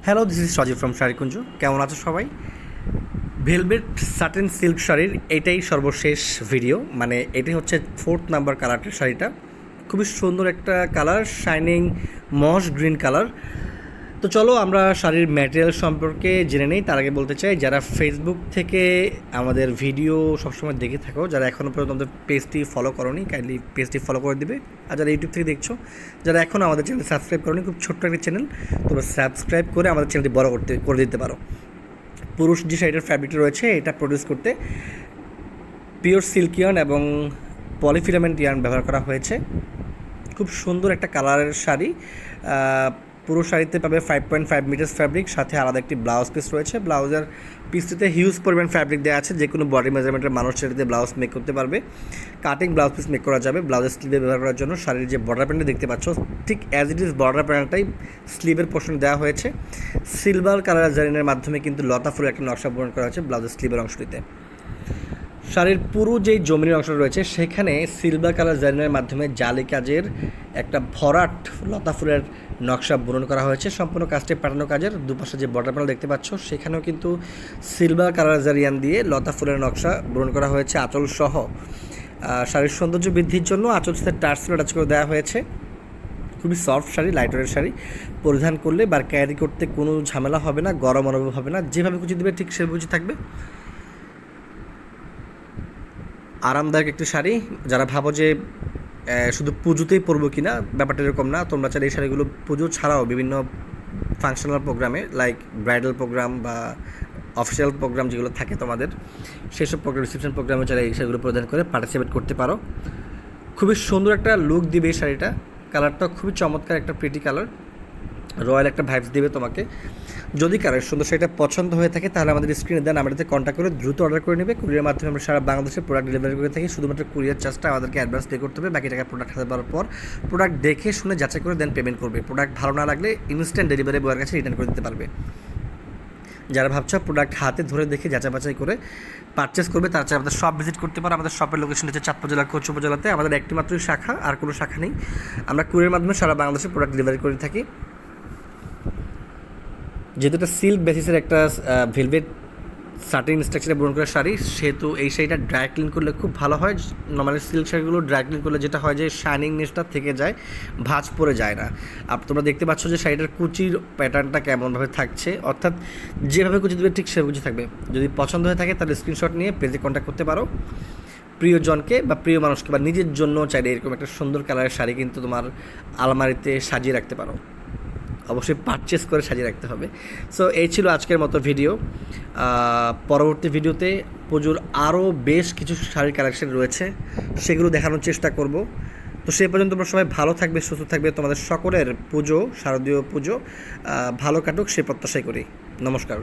Hello, this is Sajib from Sharikunj. কেমন আছো সবাই? ভেলভেট সাটেন সিল্ক শাড়ির এটাই সর্বশেষ ভিডিও, মানে এটাই হচ্ছে 4th নাম্বার কালারটির শাড়িটা। খুবই সুন্দর একটা কালার, শাইনিং মস গ্রিন কালার। তো চলো আমরা শাড়ির ম্যাটেরিয়াল সম্পর্কে জেনে নেই। তার আগে বলতে চাই, যারা ফেসবুক থেকে আমাদের ভিডিও সবসময় দেখে থাকো, যারা এখনও পর্যন্ত আমাদের পেজটি ফলো করোনি, কাইন্ডলি পেজটি ফলো করে দিবে। আর যারা ইউটিউব থেকে দেখছো, যারা এখনও আমাদের চ্যানেল সাবস্ক্রাইব করোনি, খুব ছোট্ট একটা চ্যানেল, তোমরা সাবস্ক্রাইব করে আমাদের চ্যানেলটি বড় করে দিতে পারো। পুরুষ যে শাড়িটার ফ্যাব্রিকটা রয়েছে, এটা প্রডিউস করতে পিওর সিল্ক ইয়ার্ন এবং পলিফিলামেন্ট ইয়ার্ন ব্যবহার করা হয়েছে। খুব সুন্দর একটা কালারের শাড়ি। পুরো শাড়িতে পাবে 5.5 মিটার্স ফ্যাব্রিক, সাথে আলাদা একটি ব্লাউজ পিস রয়েছে। ব্লাউজের পিসটিতে হিউজ পরিমাণ ফ্যাব্রিক দেওয়া আছে, যে কোনো বডি মেজারমেন্টের মানুষ শাড়িতে ব্লাউজ মেক করতে পারবে। কাটিং ব্লাউজ পিস মেক করা যাবে ব্লাউজের স্লিভে ব্যবহার করার জন্য। শাড়ির যে বর্ডার প্যান্টটা দেখতে পাচ্ছ, ঠিক অ্যাজ ইট ইজ বর্ডার প্যান্টটাই স্লিভের পোর্শনে দেওয়া হয়েছে। সিলভার কালার জারিনের মাধ্যমে কিন্তু লতা ফুলের একটা নকশা পূরণ করা হয়েছে ব্লাউজের স্লিভের অংশটিতে। শাড়ির পুরো যেই জমির অংশটা রয়েছে, সেখানে সিলভার কালার জারিনের মাধ্যমে জালি কাজের একটা ভরাট লতা ফুলের নকশা বুনন করা হয়েছে। সম্পূর্ণ কাজটি পাঠানো কাজের। দুপাশে যে বর্ডার প্যানেল দেখতে পাচ্ছ, সেখানেও কিন্তু সিলভার কালার জারিয়ান দিয়ে লতা ফুলের নকশা বুনন করা হয়েছে আঁচল সহ। শাড়ির সৌন্দর্য বৃদ্ধির জন্য আঁচল সাথে টার্সেল অ্যাটাচ করে দেওয়া হয়েছে। খুবই সফট শাড়ি, লাইটওয়েটের শাড়ি। পরিধান করলে বা ক্যারি করতে কোনো ঝামেলা হবে না, গরম অনুভব হবে না। যেভাবে কুচি দেবে ঠিক সেভাবে কুচি থাকবে। আরামদায়ক একটি শাড়ি। যারা ভাবো যে শুধু পুজোতেই পরবো কিনা, ব্যাপারটা এরকম না। তোমরা চাইলে এই শাড়িগুলো পুজো ছাড়াও বিভিন্ন ফাংশনাল প্রোগ্রামে, লাইক ব্রাইডাল প্রোগ্রাম বা অফিসিয়াল প্রোগ্রাম যেগুলো থাকে তোমাদের, সেসব প্রোগ্রাম, রিসেপশন প্রোগ্রামে চাইলে এই শাড়িগুলো প্রদান করে পার্টিসিপেট করতে পারো। খুবই সুন্দর একটা লুক দিবে এই শাড়িটা। কালারটা খুবই চমৎকার, একটা প্রিটি কালার, রয়্যাল একটা ভাইবস দেবে তোমাকে। যদি কারোর সুন্দর শাড়িটা পছন্দ হয়ে থাকে, তাহলে আমাদের স্ক্রিনে দেন নাম্বারটাতে কন্ট্যাক্ট করে দ্রুত অর্ডার করে নেবে। কুরিয়ার মাধ্যমে আমরা সারা বাংলাদেশে প্রোডাক্ট ডেলিভারি করে থাকি। শুধুমাত্র কুরিয়ার চার্জটা আমাদেরকে অ্যাডভান্স পে করতে হবে, বাকি টাকা প্রোডাক্ট হাতে পাওয়ার পর প্রোডাক্ট দেখে শুনে যাচাই করে দেন পেমেন্ট করবে। প্রোডাক্ট ভালো না লাগলে ইনস্ট্যান্ট ডেলিভারি বয়ের কাছে রিটার্ন করে দিতে পারবে। যারা ভাবছো প্রোডাক্ট হাতে ধরে দেখে যাচাই বাছাই করে পারচেস করবে, তারা আমাদের শপ ভিজিট করতে পারো। আমাদের শপের লোকেশন হচ্ছে চাঁদপুর জেলার কোচ উপজেলাতে। আমাদের একটি মাত্রই শাখা, আর কোনো শাখা নেই। আমরা কুরিয়ার মাধ্যমে সারা বাংলাদেশে প্রোডাক্ট ডেলিভারি করে থাকি। যেহেতু এটা সিল্ক বেসিসের একটা ভেলভেট সাটিন স্ট্রাকচারে বুনন করা শাড়ি, সেহেতু এই শাড়িটা ড্রাই ক্লিন করলে খুব ভালো হয়। নর্মালি সিল্ক শাড়িগুলো ড্রাই ক্লিন করলে যেটা হয় যে শাইনিংনেসটা থেকে যায়, ভাঁজ পড়ে যায় না। আর তোমরা দেখতে পাচ্ছ যে শাড়িটার কুচির প্যাটার্নটা কেমনভাবে থাকছে, অর্থাৎ যেভাবে কুচি দেবে ঠিক সেভাবে কুচি থাকবে। যদি পছন্দ হয়ে থাকে তাহলে স্ক্রিনশট নিয়ে পেজে কন্ট্যাক্ট করতে পারো। প্রিয়জনকে বা প্রিয় মানুষকে বা নিজের জন্য চাইলে এরকম একটা সুন্দর কালারের শাড়ি কিন্তু তোমার আলমারিতে সাজিয়ে রাখতে পারো। অবশ্যই পারচেস করে সাজিয়ে রাখতে হবে। সো এই ছিল আজকের মতো ভিডিও। পরবর্তী ভিডিওতে পুজোর আরও বেশ কিছু শাড়ির কালেকশন রয়েছে, সেগুলো দেখানোর চেষ্টা করব। তো সেই পর্যন্ত তোমরা সবাই ভালো থাকবে, সুস্থ থাকবে। তোমাদের সকলের পুজো, শারদীয় পুজো ভালো কাটুক সে প্রত্যাশাই করি। নমস্কার।